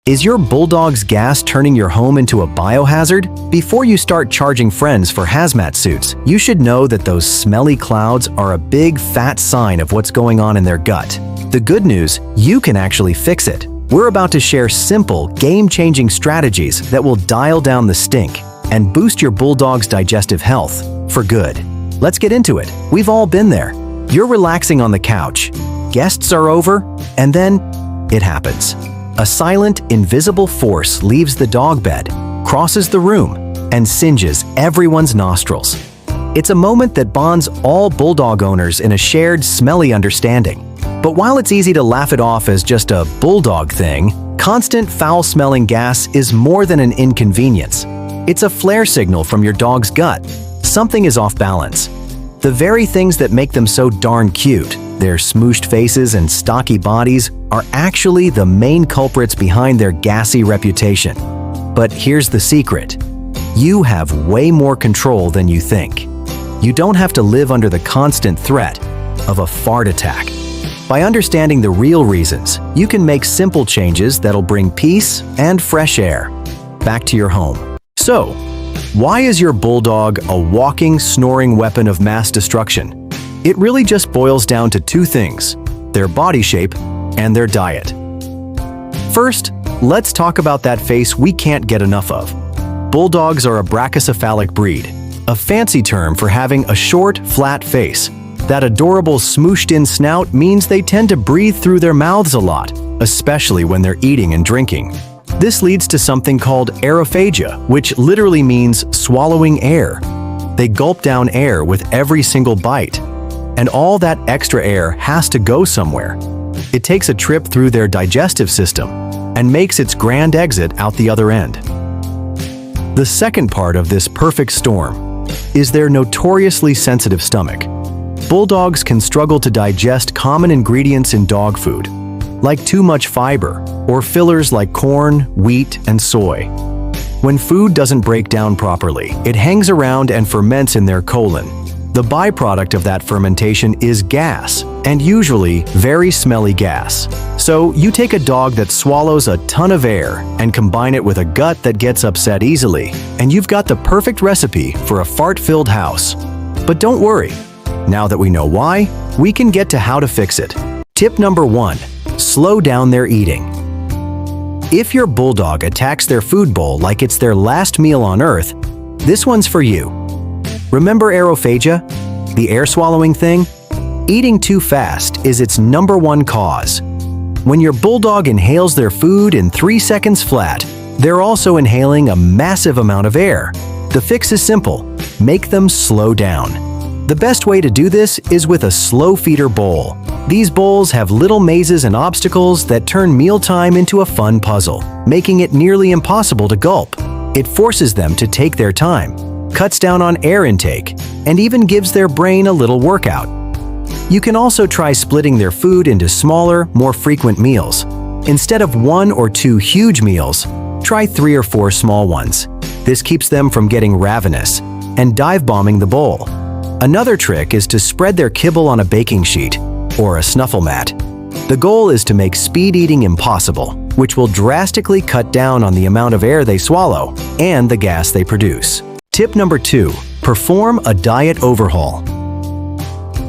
Is your Bulldog's gas turning your home into a biohazard? Before you start charging friends for hazmat suits, you should know that those smelly clouds are a big fat sign of what's going on in their gut. The good news, you can actually fix it. We're about to share simple, game-changing strategies that will dial down the stink and boost your Bulldog's digestive health for good. Let's get into it. We've all been there. You're relaxing on the couch, guests are over, and then it happens. A silent, invisible force leaves the dog bed, crosses the room, and singes everyone's nostrils. It's a moment that bonds all Bulldog owners in a shared, smelly understanding. But while it's easy to laugh it off as just a Bulldog thing, constant foul-smelling gas is more than an inconvenience. It's a flare signal from your dog's gut. Something is off balance. The very things that make them so darn cute, their smooshed faces and stocky bodies, are actually the main culprits behind their gassy reputation. But here's the secret. You have way more control than you think. You don't have to live under the constant threat of a fart attack. By understanding the real reasons, you can make simple changes that'll bring peace and fresh air back to your home. So, why is your Bulldog a walking, snoring weapon of mass destruction? It really just boils down to two things: their body shape and their diet. First, let's talk about that face we can't get enough of. Bulldogs are a brachycephalic breed, a fancy term for having a short, flat face. That adorable smooshed-in snout means they tend to breathe through their mouths a lot, especially when they're eating and drinking. This leads to something called aerophagia, which literally means swallowing air. They gulp down air with every single bite, and all that extra air has to go somewhere. It takes a trip through their digestive system and makes its grand exit out the other end. The second part of this perfect storm is their notoriously sensitive stomach. Bulldogs can struggle to digest common ingredients in dog food, like too much fiber or fillers like corn, wheat, and soy. When food doesn't break down properly, it hangs around and ferments in their colon. The byproduct of that fermentation is gas, and usually very smelly gas. So you take a dog that swallows a ton of air and combine it with a gut that gets upset easily, and you've got the perfect recipe for a fart-filled house. But don't worry. Now that we know why, we can get to how to fix it. Tip number 1. Slow down their eating. If your Bulldog attacks their food bowl like it's their last meal on Earth, this one's for you. Remember aerophagia, the air-swallowing thing? Eating too fast is its #1 cause. When your Bulldog inhales their food in 3 seconds flat, they're also inhaling a massive amount of air. The fix is simple. Make them slow down. The best way to do this is with a slow feeder bowl. These bowls have little mazes and obstacles that turn mealtime into a fun puzzle, making it nearly impossible to gulp. It forces them to take their time, cuts down on air intake, and even gives their brain a little workout. You can also try splitting their food into smaller, more frequent meals. Instead of 1 or 2 huge meals, try 3 or 4 small ones. This keeps them from getting ravenous and dive-bombing the bowl. Another trick is to spread their kibble on a baking sheet or a snuffle mat. The goal is to make speed eating impossible, which will drastically cut down on the amount of air they swallow and the gas they produce. Tip number 2. Perform a diet overhaul.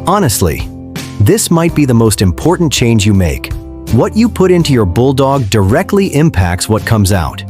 Honestly, this might be the most important change you make. What you put into your Bulldog directly impacts what comes out.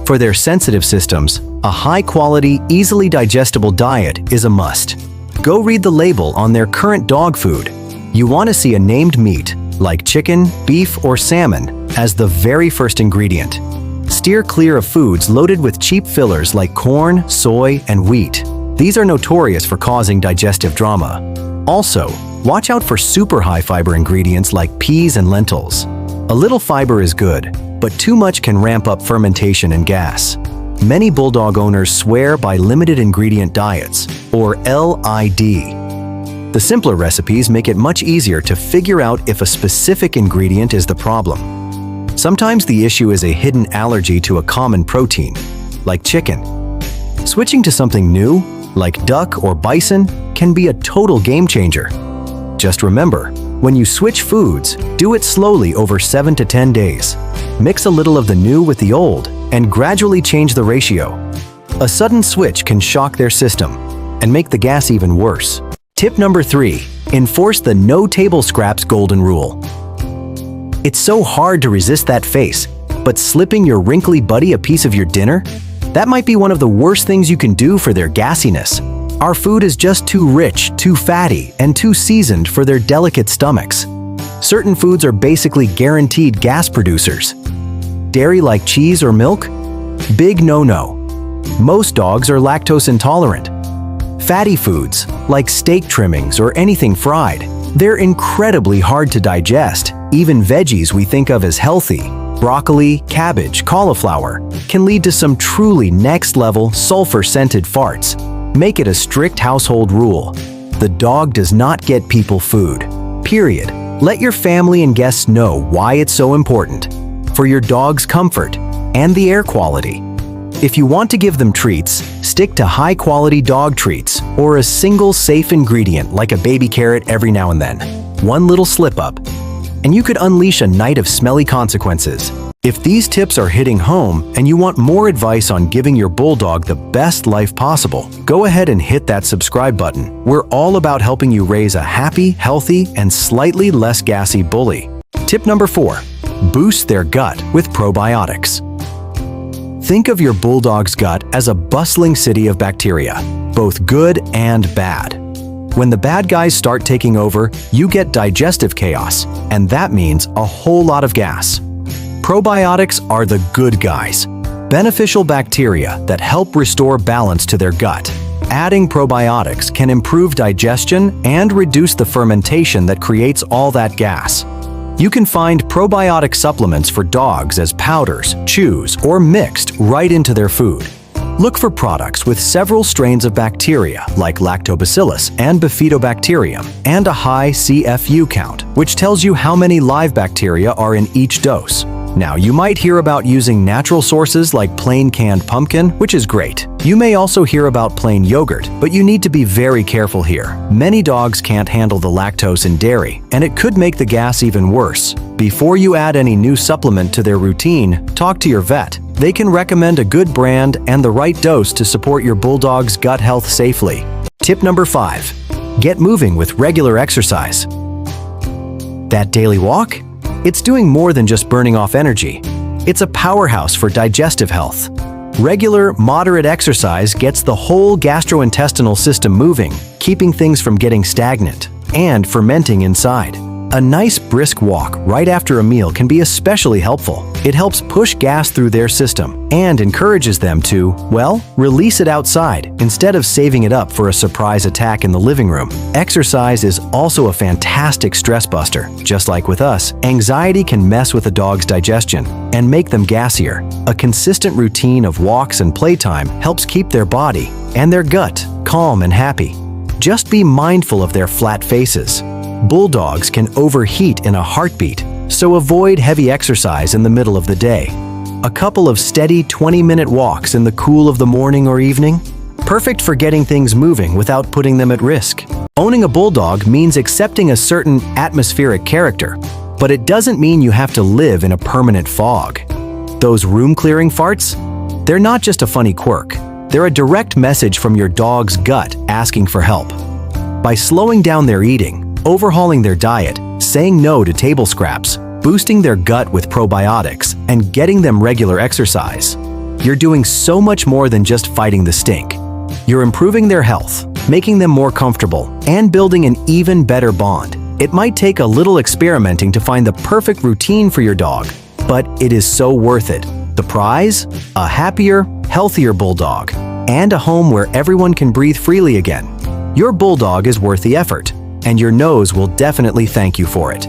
For their sensitive systems, a high-quality, easily digestible diet is a must. Go read the label on their current dog food. You want to see a named meat, like chicken, beef, or salmon, as the very first ingredient. Steer clear of foods loaded with cheap fillers like corn, soy, and wheat. These are notorious for causing digestive drama. Also, watch out for super high fiber ingredients like peas and lentils. A little fiber is good, but too much can ramp up fermentation and gas. Many Bulldog owners swear by limited ingredient diets, or LID. The simpler recipes make it much easier to figure out if a specific ingredient is the problem. Sometimes the issue is a hidden allergy to a common protein, like chicken. Switching to something new, like duck or bison, can be a total game changer. Just remember, when you switch foods, do it slowly over 7 to 10 days. Mix a little of the new with the old and gradually change the ratio. A sudden switch can shock their system and make the gas even worse. Tip number 3. Enforce the no table scraps golden rule. It's so hard to resist that face, but slipping your wrinkly buddy a piece of your dinner? That might be one of the worst things you can do for their gassiness. Our food is just too rich, too fatty, and too seasoned for their delicate stomachs. Certain foods are basically guaranteed gas producers. Dairy like cheese or milk? Big no-no. Most dogs are lactose intolerant. Fatty foods, like steak trimmings or anything fried, they're incredibly hard to digest. Even veggies we think of as healthy, broccoli, cabbage, cauliflower, can lead to some truly next-level sulfur-scented farts. Make it a strict household rule. The dog does not get people food. Period. Let your family and guests know why it's so important. For your dog's comfort and the air quality. If you want to give them treats, stick to high-quality dog treats or a single safe ingredient like a baby carrot every now and then. One little slip-up, and you could unleash a night of smelly consequences. If these tips are hitting home and you want more advice on giving your bulldog the best life possible, go ahead and hit that subscribe button. We're all about helping you raise a happy, healthy, and slightly less gassy bully. Tip number 4. Boost their gut with probiotics. Think of your bulldog's gut as a bustling city of bacteria, both good and bad. When the bad guys start taking over, you get digestive chaos, and that means a whole lot of gas. Probiotics are the good guys, beneficial bacteria that help restore balance to their gut. Adding probiotics can improve digestion and reduce the fermentation that creates all that gas. You can find probiotic supplements for dogs as powders, chews, or mixed right into their food. Look for products with several strains of bacteria like Lactobacillus and Bifidobacterium and a high CFU count, which tells you how many live bacteria are in each dose. Now, you might hear about using natural sources like plain canned pumpkin, which is great. You may also hear about plain yogurt, but you need to be very careful here. Many dogs can't handle the lactose in dairy, and it could make the gas even worse. Before you add any new supplement to their routine, talk to your vet. They can recommend a good brand and the right dose to support your bulldog's gut health safely. Tip number 5. Get moving with regular exercise. That daily walk? It's doing more than just burning off energy. It's a powerhouse for digestive health. Regular, moderate exercise gets the whole gastrointestinal system moving, keeping things from getting stagnant and fermenting inside. A nice brisk walk right after a meal can be especially helpful. It helps push gas through their system and encourages them to, well, release it outside instead of saving it up for a surprise attack in the living room. Exercise is also a fantastic stress buster. Just like with us, anxiety can mess with a dog's digestion and make them gassier. A consistent routine of walks and playtime helps keep their body and their gut calm and happy. Just be mindful of their flat faces. Bulldogs can overheat in a heartbeat, so avoid heavy exercise in the middle of the day. A couple of steady 20-minute walks in the cool of the morning or evening? Perfect for getting things moving without putting them at risk. Owning a bulldog means accepting a certain atmospheric character, but it doesn't mean you have to live in a permanent fog. Those room-clearing farts? They're not just a funny quirk. They're a direct message from your dog's gut asking for help. By slowing down their eating, overhauling their diet, saying no to table scraps, boosting their gut with probiotics, and getting them regular exercise, you're doing so much more than just fighting the stink. You're improving their health, making them more comfortable, and building an even better bond. It might take a little experimenting to find the perfect routine for your dog, but it is so worth it. The prize? A happier, healthier bulldog, and a home where everyone can breathe freely again. Your bulldog is worth the effort, and your nose will definitely thank you for it.